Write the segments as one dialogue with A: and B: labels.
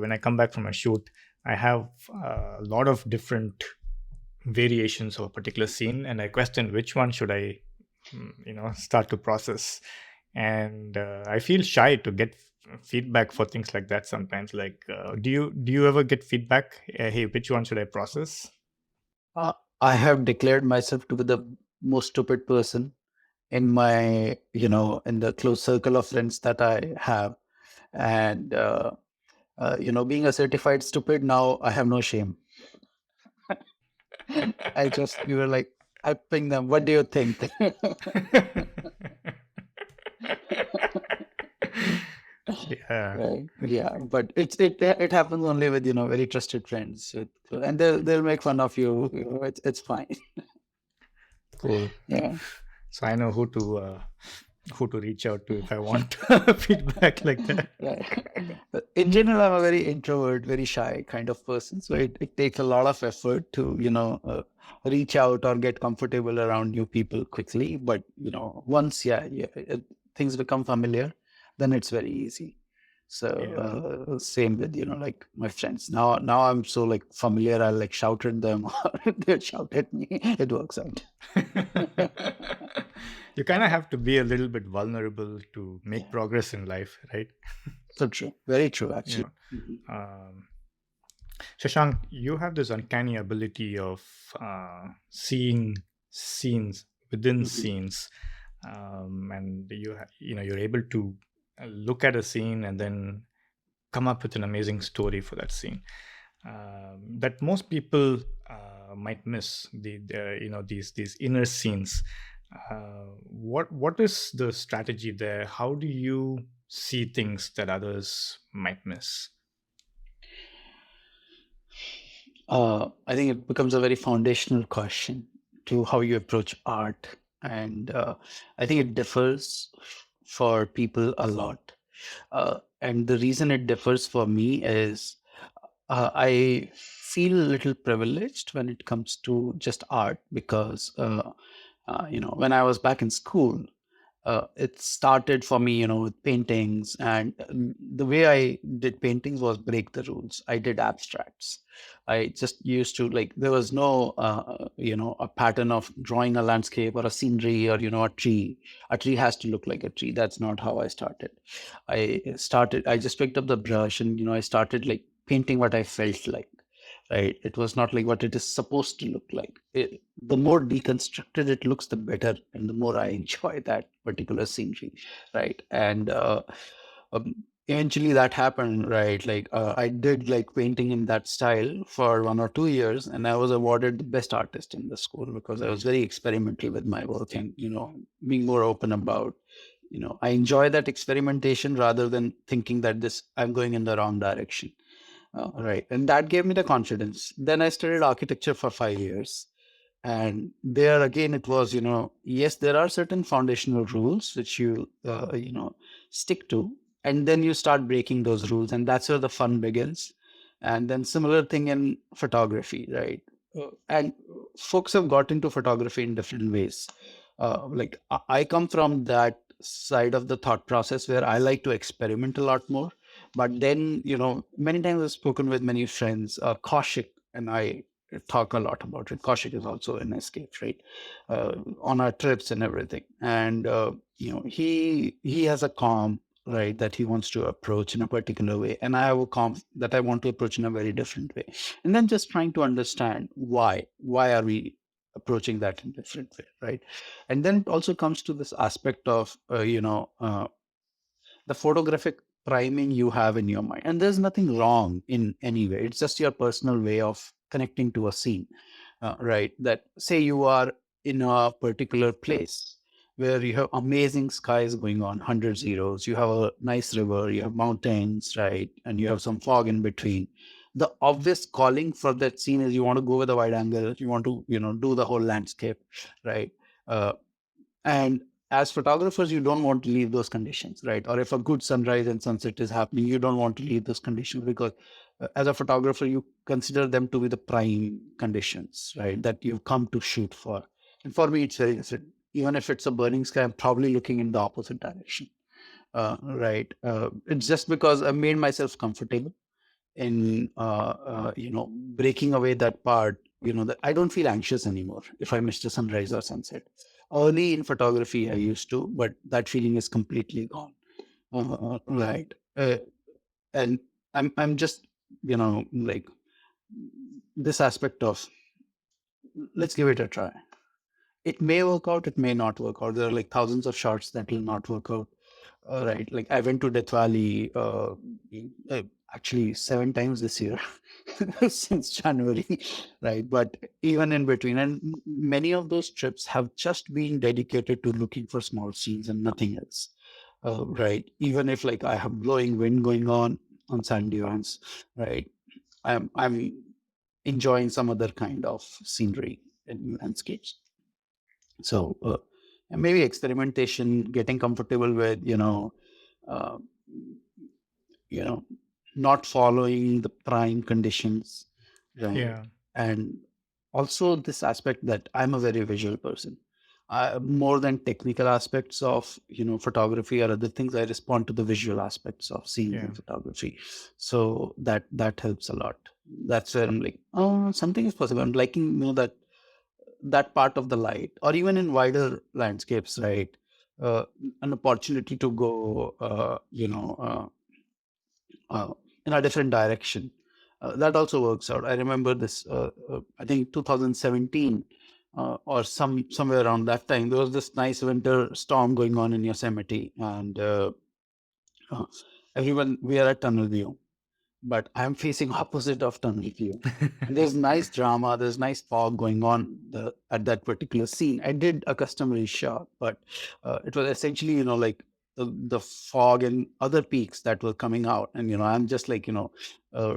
A: When I come back from a shoot, I have a lot of different variations of a particular scene, and I question which one should I, start to process. And I feel shy to get feedback for things like that sometimes. Like, do you ever get feedback? Hey, which one should I process?
B: Uh, I have declared myself to be the most stupid person in my, in the close circle of friends that I have. And, being a certified stupid, now I have no shame. We were like, I ping them, what do you think?
A: Yeah,
B: Right. Yeah. But it happens only with, very trusted friends. And they'll make fun of you. It's fine.
A: cool.
B: Yeah.
A: So I know who to reach out to if I want feedback like that.
B: Right. But in general, I'm a very introvert, very shy kind of person. So it takes a lot of effort to, reach out or get comfortable around new people quickly. But, once, things become familiar, then it's very easy. So
A: Yeah.
B: same with, like my friends. Now I'm so like familiar. I like shout at them or they shout at me. It works out.
A: You kind of have to be a little bit vulnerable to make
B: Yeah.
A: progress in life, right?
B: So true. Very true,
A: You
B: actually.
A: know,
B: Mhm.
A: um, Shashank, you have this uncanny ability of seeing scenes within
B: Mhm.
A: scenes, and you're able to look at a scene and then come up with an amazing story for that scene, that most people might miss. These inner scenes. What is the strategy there? How do you see things that others might miss?
B: I think it becomes a very foundational question to how you approach art. And I think it differs for people a lot. And the reason it differs for me is I feel a little privileged when it comes to just art because, when I was back in school, it started for me, with paintings. And the way I did paintings was break the rules. I did abstracts. I just used to like, there was no, a pattern of drawing a landscape or a scenery or, a tree. A tree has to look like a tree. That's not how I started. I just picked up the brush and, I started like painting what I felt like. Right. It was not like what it is supposed to look like. The more deconstructed it looks, the better, and the more I enjoy that particular scenery. Right. And um, eventually that happened. Right. Like I did like painting in that style for 1 or 2 years, and I was awarded the best artist in the school because I was very experimental with my work and, being more open about, I enjoy that experimentation rather than thinking that I'm going in the wrong direction. Right. And that gave me the confidence. Then I studied architecture for 5 years. And there again, it was, yes, there are certain foundational rules which you stick to. And then you start breaking those rules. And that's where the fun begins. And then similar thing in photography, right? And folks have got into photography in different ways. Like I come from that side of the thought process where I like to experiment a lot more. But then, many times I've spoken with many friends, Kaushik and I talk a lot about it. Kaushik is also an escape, right? On our trips and everything. And, he has a calm, right, that he wants to approach in a particular way. And I have a calm that I want to approach in a very different way. And then just trying to understand why. Why are we approaching that in a different way, right? And then it also comes to this aspect of, the photographic priming you have in your mind. And there's nothing wrong in any way. It's just your personal way of connecting to a scene, right? That say you are in a particular place where you have amazing skies going on, 100 zeros, you have a nice river, you have mountains, right? And you have some fog in between. The obvious calling for that scene is you want to go with a wide angle, you want to, do the whole landscape, right? Uh, and as photographers, you don't want to leave those conditions, right? Or if a good sunrise and sunset is happening, you don't want to leave those conditions because as a photographer, you consider them to be the prime conditions, right? That you've come to shoot for. And for me, it's very different. Even if it's a burning sky, I'm probably looking in the opposite direction, right? It's just because I made myself comfortable in breaking away that part, that I don't feel anxious anymore if I miss the sunrise or sunset. Early in photography I used to, but that feeling is completely gone. Right. And I'm just, like, this aspect of, let's give it a try. It may work out, it may not work out. There are like thousands of shots that will not work out. Right. Like I went to Death Valley uh, actually 7 times this year since January. Right. But even in between, and many of those trips have just been dedicated to looking for small scenes and nothing else. Right. Even if like I have blowing wind going on sand dunes, right. I'm enjoying some other kind of scenery and landscapes. So and maybe experimentation, getting comfortable with, uh, you know, not following the prime conditions, right?
A: Yeah.
B: And also this aspect that I'm a very visual person. More than technical aspects of, photography or other things, I respond to the visual aspects of scenes
A: Yeah.
B: and photography. So that helps a lot. That's where I'm like, oh, something is possible. I'm liking, that part of the light, or even in wider landscapes, right? uh, an opportunity to go uh, in a different direction, that also works out. I remember this, I think 2017, or somewhere around that time, there was this nice winter storm going on in Yosemite, and uh, everyone, we are at tunnel view, but I'm facing opposite of tunnel view. And there's nice drama, there's nice fog going on at that particular scene. I did a customary shot, but it was essentially, like the fog and other peaks that were coming out. And, I'm just like, uh,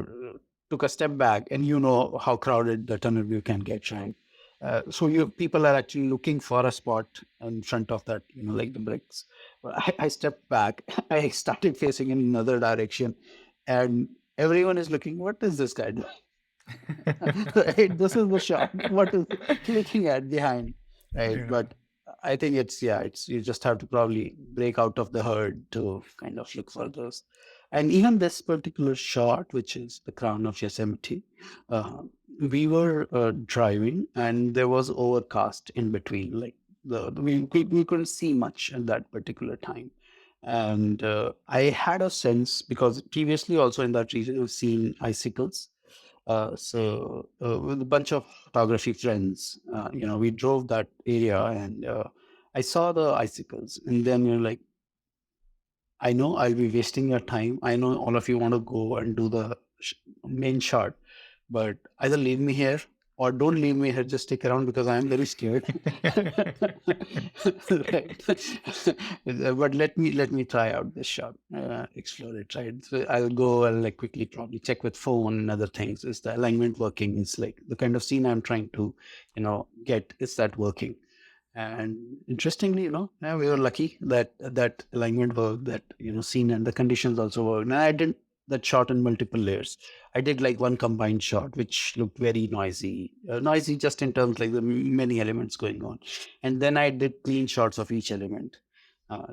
B: took a step back, and you know how crowded the tunnel view can get, right? So people are actually looking for a spot in front of that, like the bricks. But I stepped back, I started facing in another direction, and everyone is looking, what is this guy doing? Right? This is the shot. What is he looking at behind? Right.
A: Yeah.
B: But I think it's you just have to probably break out of the herd to kind of look for those. And even this particular shot, which is the crown of Yosemite, uh, we were driving and there was overcast in between. Like we couldn't see much at that particular time. And I had a sense, because previously also in that region, we've seen icicles. With a bunch of photography friends, we drove that area, and I saw the icicles. And then you're like, I know I'll be wasting your time. I know all of you want to go and do the main shot, but either leave me here or don't leave me here. Just stick around because I am very scared. Right. But let me try out this shot, explore it. Right. So I'll go. I'll like quickly probably check with phone and other things. Is the alignment working? Is like the kind of scene I'm trying to, get. Is that working? And interestingly, yeah, we were lucky that that alignment worked, that scene and the conditions also worked. And I did that shot in multiple layers. I did like one combined shot, which looked very noisy just in terms like the many elements going on. And then I did clean shots of each element,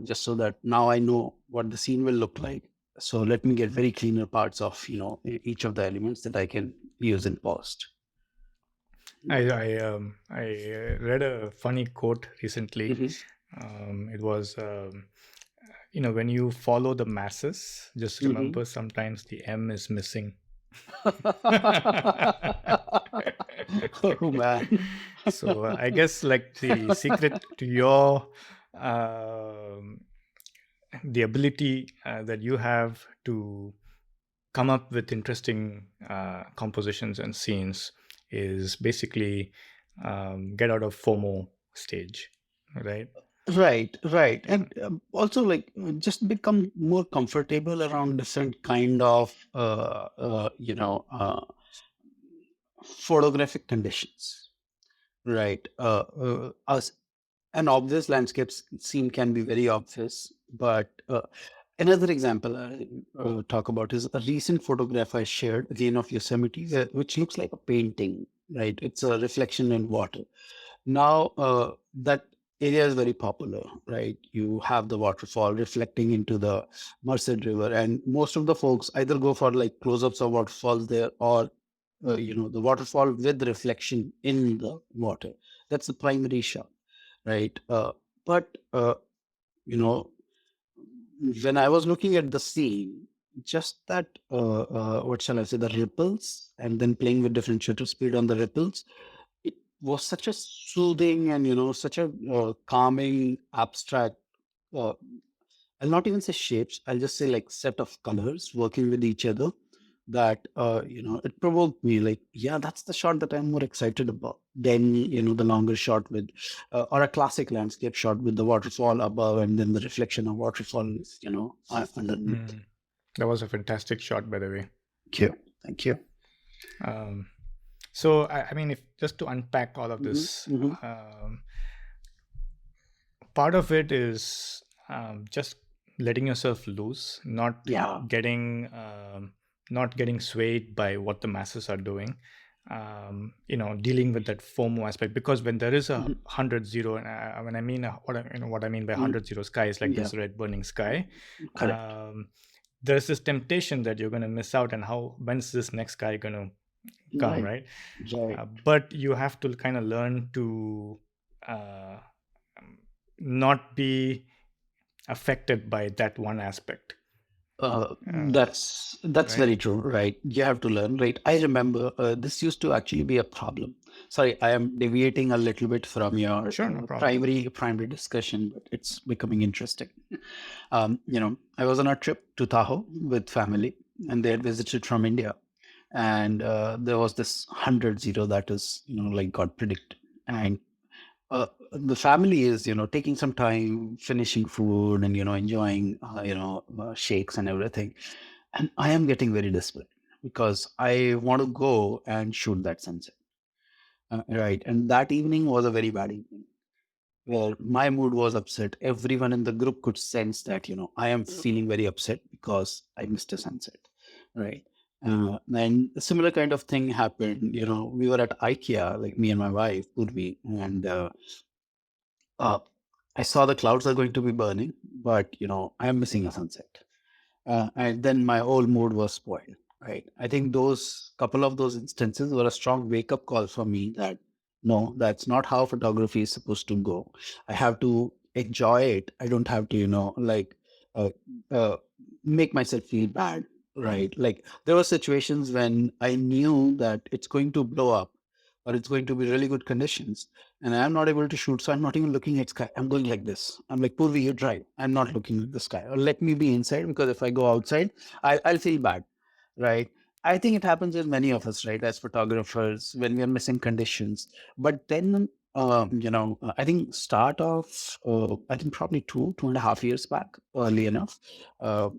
B: just so that now I know what the scene will look like. So let me get very cleaner parts of each of the elements that I can use in post.
A: I read a funny quote recently.
B: Mhm.
A: It was, when you follow the masses, just
B: Mhm.
A: remember sometimes the M is missing.
B: Oh man.
A: So I guess like the secret to your um, the ability that you have to come up with interesting compositions and scenes is basically get out of FOMO stage, right?
B: Right, right.
A: Yeah.
B: And also like just become more comfortable around different kind of photographic conditions. Right. Us An obvious landscape scene can be very obvious, but another example I talk about is a recent photograph I shared again of Yosemite, which looks like a painting. Right, it's a reflection in water. Now that area is very popular, right? You have the waterfall reflecting into the Merced River, and most of the folks either go for like close-ups of waterfalls there, or the waterfall with reflection in the water. That's the primary shot, right? But you know, when I was looking at the scene, just that what shall I say, the ripples, and then playing with different shutter speed on the ripples, it was such a soothing and such a calming, abstract. Uh, I'll not even say shapes. I'll just say like set of colors working with each other. That it provoked me. Like, yeah, that's the shot that I'm more excited about than the longer shot with, or a classic landscape shot with the waterfall above and then the reflection of waterfall, underneath.
A: Mm. That was a fantastic shot, by the way.
B: Thank you, thank you.
A: Um, so, I mean, if just to unpack all of
B: Hmm.
A: this,
B: Hmm.
A: um, part of it is just letting yourself loose,
B: Yeah.
A: not getting swayed by what the masses are doing. Dealing with that FOMO aspect, because when there is a
B: Hmm.
A: 100-0, and when I mean what I mean by
B: Hmm.
A: 100-0 sky is like
B: Yeah.
A: this red burning sky.
B: Correct.
A: um, there's this temptation that you're going to miss out, and how when's this next guy going to come,
B: Right.
A: right?
B: Right.
A: But you have to kind of learn to uh, um, not be affected by that one aspect. uh,
B: That's
A: right.
B: very true, right? You have to learn, right? I remember this used to actually be a problem. Sorry, I am deviating a little bit from your
A: Sure, no problem.
B: primary discussion, but it's becoming interesting. I was on a trip to Tahoe with family, and they had visited from India, and there was this 100-0 that is, like God predicted, and the family is taking some time finishing food and enjoying shakes and everything, and I am getting very desperate because I want to go and shoot that sunset, right? And that evening was a very bad evening where my mood was upset. Everyone in the group could sense that I am feeling very upset because I missed a sunset, right? And a similar kind of thing happened. We were at IKEA, like me and my wife Purvi, and uh, I saw the clouds are going to be burning, but I am missing a sunset. And then my whole mood was spoiled. Right. I think those couple of those instances were a strong wake up call for me that no, that's not how photography is supposed to go. I have to enjoy it. I don't have to, uh, uh, make myself feel bad. Right. Like there were situations when I knew that it's going to blow up or it's going to be really good conditions and I'm not able to shoot. So I'm not even looking at sky. I'm going like this. I'm like, Purvi, you drive. I'm not looking at the sky. Or let me be inside because if I go outside, I'll feel bad. Right. I think it happens with many of us, right, as photographers when we are missing conditions. But then, I think I think probably 2.5 years back, early enough, uh,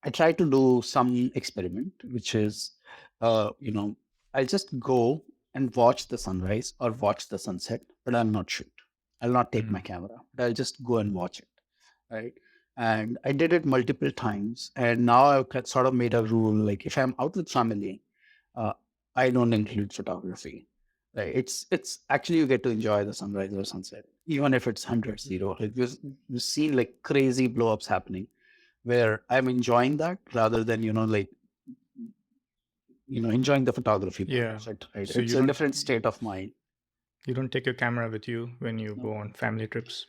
B: I tried to do some experiment, which is, I'll just go and watch the sunrise or watch the sunset, but I'll not shoot. I'll not take my
A: Mm.
B: camera, but I'll just go and watch it. Right. And I did it multiple times. And now I've sort of made a rule like if I'm out with family, uh, I don't include photography. Right. It's actually you get to enjoy the sunrise or sunset, even if it's 100-0. Like you've seen like crazy blow ups happening where I'm enjoying that rather than, enjoying the photography part
A: Yeah.
B: of it. Right.
A: So
B: It's a different state of mind.
A: you don't take your camera with you when you
B: No,
A: go on family trips?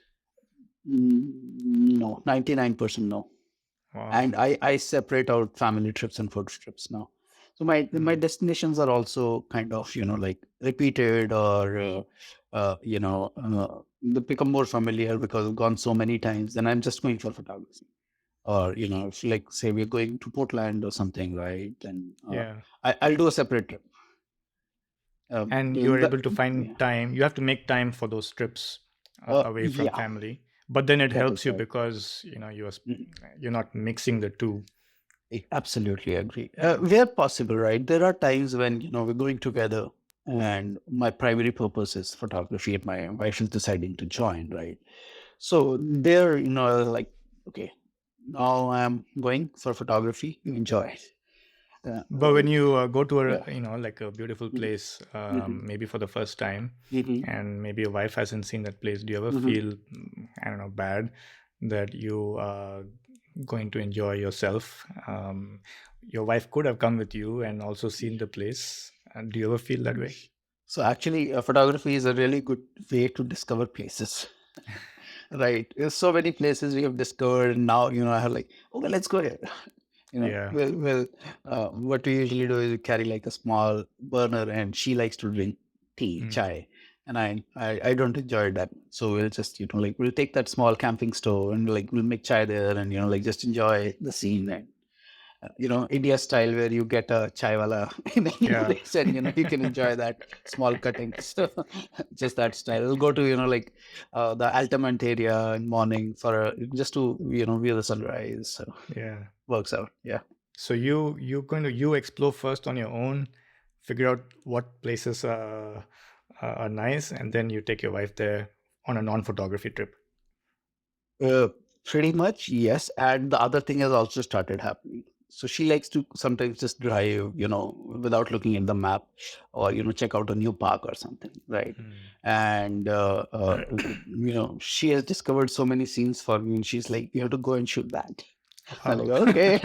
B: no, 99% no.
A: Wow.
B: And I separate out family trips and photo trips now. So my
A: Mm.
B: destinations are also kind of like repeated or they become more familiar because I've gone so many times. Then I'm just going for photography. Or if like say we're going to Portland or something, right? Then
A: Yeah.
B: I'll do a separate trip.
A: And you're
B: The,
A: able to find
B: yeah,
A: time. You have to make time for those trips away from
B: yeah,
A: family, but then it
B: that
A: helps
B: is
A: you
B: right.
A: because
B: Mm.
A: you're not mixing the two.
B: I absolutely agree. Where possible, right? There are times when we're going together, and my primary purpose is photography, and my wife is deciding to join, right? So there, like, okay, now I'm going for photography. You enjoy.
A: But when you go to
B: Yeah.
A: like a beautiful
B: Mhm.
A: place,
B: Mhm.
A: maybe for the first time,
B: Mhm.
A: and maybe your wife hasn't seen that place, do you ever
B: Mhm.
A: feel, I don't know, bad that you are going to enjoy yourself? Your wife could have come with you and also seen the place. Do you ever feel that way?
B: So actually, photography is a really good way to discover places. Right. There's so many places we have discovered. And now, I have like, okay, let's go here.
A: Yeah.
B: What we usually do is we carry like a small burner, and she likes to drink tea,
A: Mm.
B: chai, and I don't enjoy that. So we'll just, like we'll take that small camping stove and like we'll make chai there, and like just enjoy the scene. And India style, where you get a chai wala in any
A: Yeah.
B: place, and you can enjoy that small cutting. So just that style. We'll go to like the Altamont area in morning for just to view the sunrise. So
A: Yeah.
B: works out. Yeah.
A: So you explore first on your own, figure out what places are nice, and then you take your wife there on a non-photography trip.
B: Uh, Pretty much, yes. And the other thing has also started happening. So she likes to sometimes just drive, without looking at the map, or check out a new park or something, right?
A: Hmm.
B: And she has discovered so many scenes for me, and she's like, "You have to go and shoot that." I'm
A: Wow.
B: like, "Okay."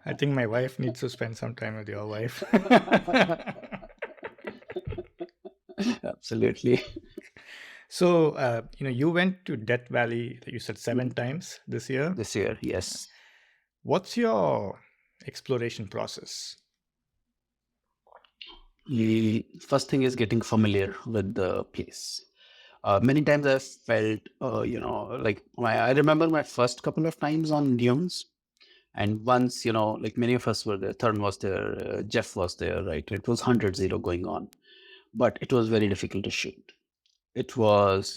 A: I think my wife needs to spend some time with your wife.
B: Absolutely.
A: So, you went to Death Valley, you said 7 times this year.
B: This year, yes.
A: What's your exploration process?
B: The first thing is getting familiar with the place. Many times I've felt, like I remember my first couple of times on dunes, and once, like many of us were there. Thurn was there, Jeff was there, right? It was 100-0 going on, but it was very difficult to shoot. It was,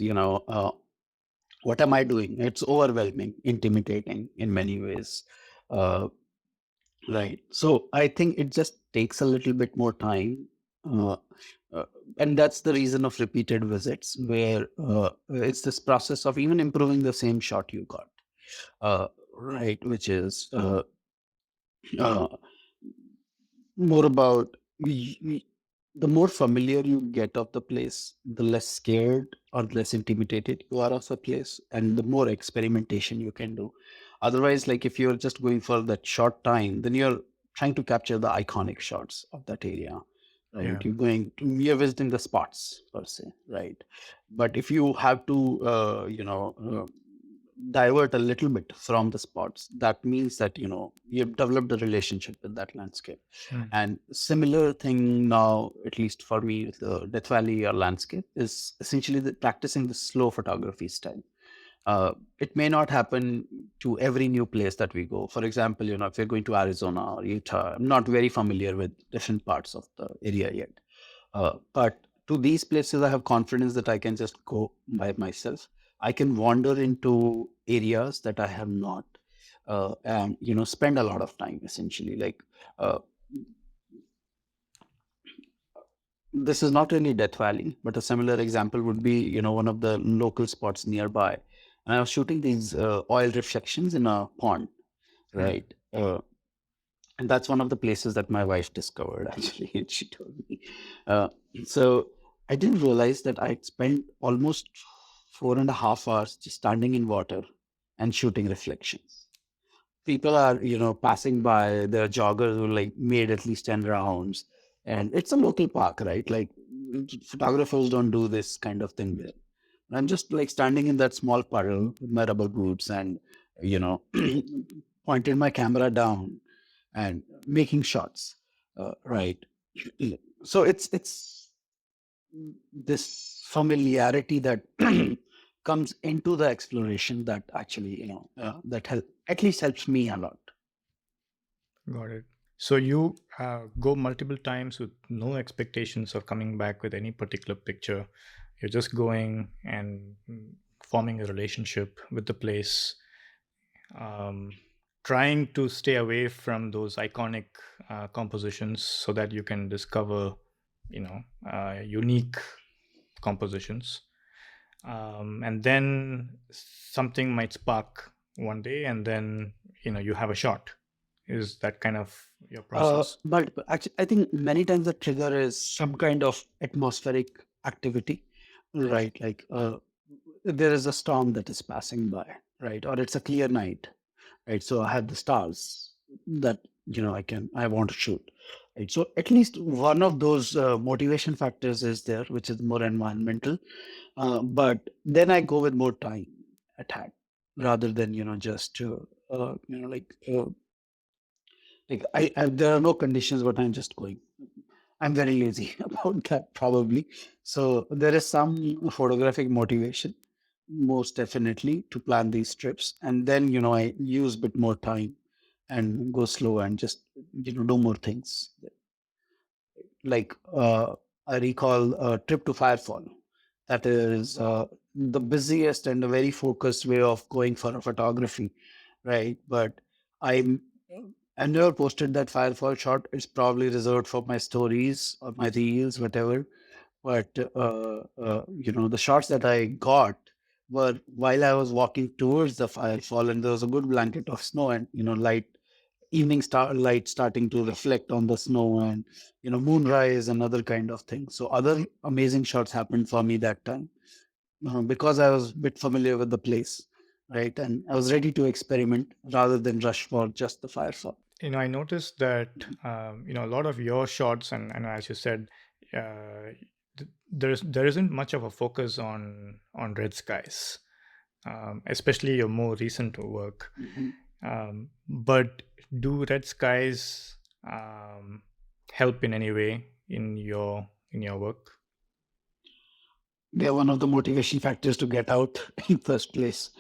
B: what am I doing? It's overwhelming, intimidating in many ways. Uh, Right. So I think it just takes a little bit more time. Uh, uh, and that's the reason of repeated visits, where it's this process of even improving the same shot you got. Right. Which is uh, more about the more familiar you get of the place, the less scared or less intimidated you are of the place, and the more experimentation you can do. Otherwise, like if you're just going for that short time, then you're trying to capture the iconic shots of that area, right?
A: Yeah.
B: You're visiting the spots per se, right? But if you have to, divert a little bit from the spots, that means that you've developed a relationship with that landscape.
A: Hmm.
B: And similar thing now, at least for me, with the Death Valley or landscape, is essentially practicing the slow photography style. It may not happen to every new place that we go. For example, if we're going to Arizona or Utah, I'm not very familiar with different parts of the area yet. But to these places, I have confidence that I can just go by myself. I can wander into areas that I have not, and spend a lot of time essentially. Like uh, this is not really Death Valley, but a similar example would be one of the local spots nearby. And I was shooting these oil reflections in a pond,
A: Hmm.
B: right? And that's one of the places that my wife discovered actually. She told me. uh, so I didn't realize that I'd spent almost 4.5 hours just standing in water and shooting reflections. People are passing by. There are joggers who like made at least 10 rounds, and it's a local park, right? Like photographers don't do this kind of thing there. I'm just like standing in that small puddle with my rubber boots, and you know pointed my camera down and making shots, right? So it's this familiarity that comes into the exploration that actually that help at least helps me a lot.
A: Got it. So you go multiple times with no expectations of coming back with any particular picture. You're just going and forming a relationship with the place, um, trying to stay away from those iconic compositions so that you can discover, unique compositions. And then something might spark one day, and then you have a shot. Is that kind of your process?
B: But actually, I think many times the trigger is some kind of atmospheric activity, right? Like there is a storm that is passing by, right? Or it's a clear night, right? So I have the stars that I want to shoot, right? So at least one of those motivation factors is there, which is more environmental. But then I go with more time at hand rather than just like there are no conditions, but I'm just going. I'm very lazy about that, probably. So there is some photographic motivation, most definitely, to plan these trips, and then I use a bit more time and go slow and just do more things. Like I recall a trip to Firefall. That is the busiest and a very focused way of going for a photography, right? But I I never posted that Firefall shot. It's probably reserved for my stories or my reels, whatever. But the shots that I got were while I was walking towards the Firefall, and there was a good blanket of snow and light evening starlight starting to reflect on the snow, and moonrise and other kind of things. So other amazing shots happened for me that time, because I was a bit familiar with the place, right? And I was ready to experiment rather than rush for just the firefall.
A: I noticed that a lot of your shots, and as you said, there isn't much of a focus on red skies, especially your more recent work.
B: Mhm.
A: But do red skies help in any way in your work?
B: They're one of the motivation factors to get out in first place.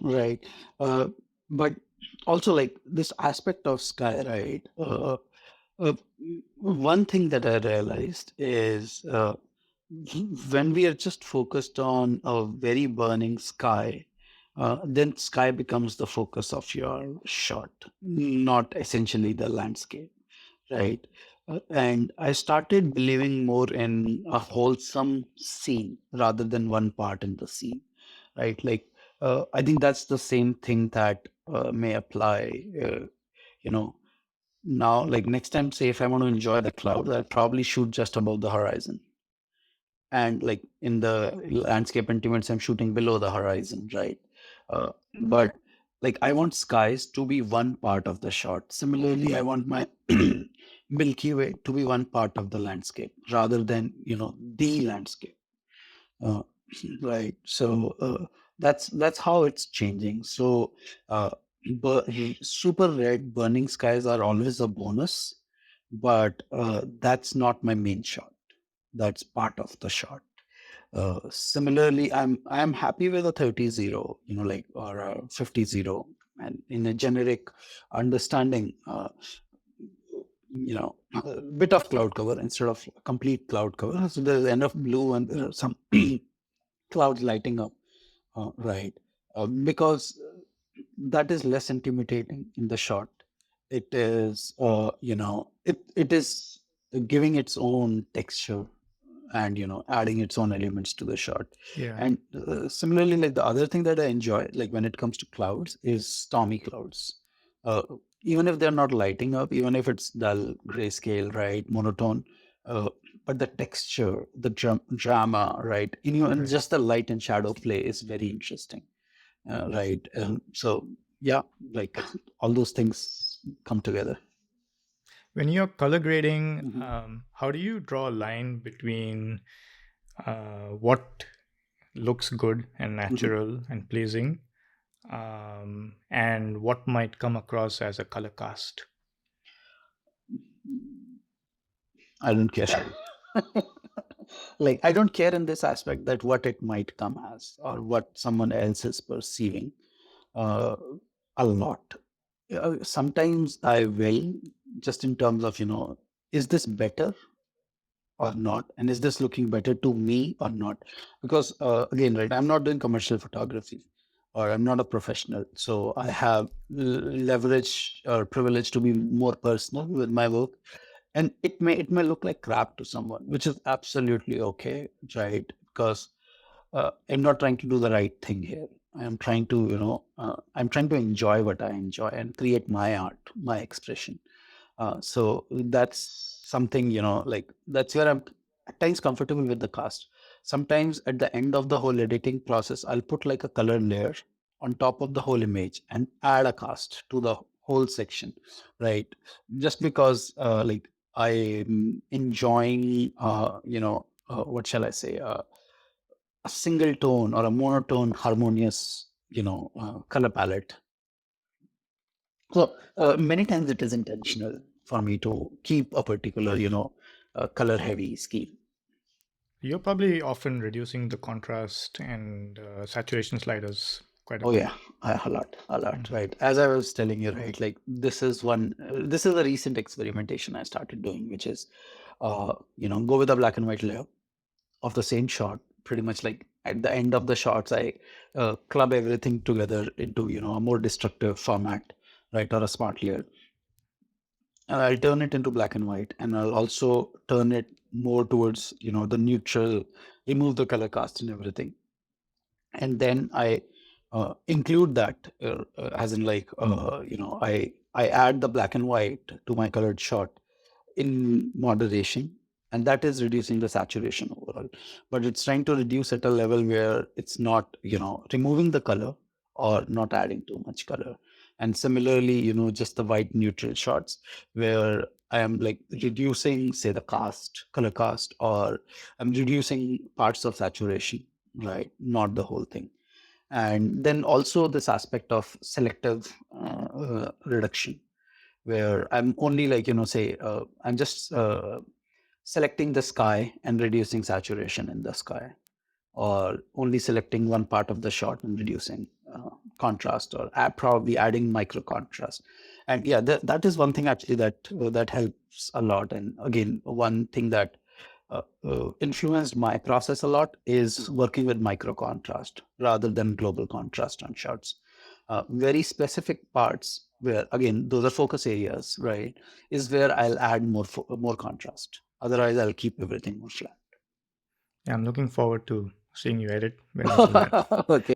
B: Right. uh, but also, like, this aspect of sky, right? Uh, One thing that I realized is, when we are just focused on a very burning sky, then sky becomes the focus of your shot, not essentially the landscape, right? And I started believing more in a wholesome scene rather than one part in the scene, right? Like, I think that's the same thing that may apply, you know, now. Like, next time, say, if I want to enjoy the clouds, I'll probably shoot just above the horizon. And like in the landscape intimates, I'm shooting below the horizon, right? But like, I want skies to be one part of the shot. Similarly, I want my Milky Way to be one part of the landscape rather than the landscape. uh, right. So that's how it's changing. So uh, super red burning skies are always a bonus, but that's not my main shot. That's part of the shot. Similarly, I'm happy with a 30-0, like, or a 50-0, and in a generic understanding, a bit of cloud cover instead of complete cloud cover. So there's enough blue and there are some clouds lighting up, right? Because that is less intimidating in the shot. It is, it is giving its own texture and adding its own elements to the shot.
A: Yeah.
B: And similarly, like, the other thing that I enjoy, like, when it comes to clouds, is stormy clouds. uh, Even if they're not lighting up, even if it's dull grayscale, right, monotone, uh, but the texture, the drama, right, and
A: Right.
B: just the light and shadow play is very interesting, right? So yeah, like, all those things come together.
A: When you're color grading,
B: Mhm.
A: how do you draw a line between what looks good and
B: Mhm.
A: natural and pleasing, and what might come across as a color cast?
B: I don't care. Like, I don't care in this aspect that what it might come as or what someone else is perceiving, uh, a lot. Sometimes I will, just in terms of, is this better or not? And is this looking better to me or not? Because again, right, I'm not doing commercial photography, or I'm not a professional. So I have leverage or privilege to be more personal with my work. And it may look like crap to someone, which is absolutely okay, right? Because I'm not trying to do the right thing here. I am trying to, I'm trying to enjoy what I enjoy and create my art, my expression. So that's something, like that's where I'm at times comfortable with the cast. Sometimes at the end of the whole editing process, I'll put like a color layer on top of the whole image and add a cast to the whole section, right? Just because, like, I'm enjoying, what shall I say, a single tone or a monotone, harmonious, color palette. So many times it is intentional for me to keep a particular, color heavy scheme.
A: You're probably often reducing the contrast and saturation sliders quite a
B: Oh
A: bit.
B: yeah, a lot,
A: Mhm.
B: right? As I was telling you, right? Like this is a recent experimentation I started doing, which is, go with a black and white layer of the same shot. Pretty much like at the end of the shots, I club everything together into, a more destructive format, right, or a smart layer. And I'll turn it into black and white, and I'll also turn it more towards, the neutral, remove the color cast and everything. And then I include that, as in like, I add the black and white to my colored shot in moderation, and that is reducing the saturation overall. But it's trying to reduce at a level where it's not, removing the color or not adding too much color. And similarly, just the white neutral shots where I am like reducing, say, the cast, color cast, or I'm reducing parts of saturation, right? Not the whole thing. And then also this aspect of selective reduction where I'm only like, say, I'm just selecting the sky and reducing saturation in the sky, or only selecting one part of the shot and reducing contrast, or probably adding micro contrast. And yeah, that is one thing actually that helps a lot. And again, one thing that influenced my process a lot is working with micro contrast rather than global contrast on shots. Very specific parts where, again, those are focus areas, right? Is where I'll add more contrast. Otherwise, I'll keep everything more flat.
A: Yeah, I'm looking forward to seeing you edit when you do that.
B: Okay.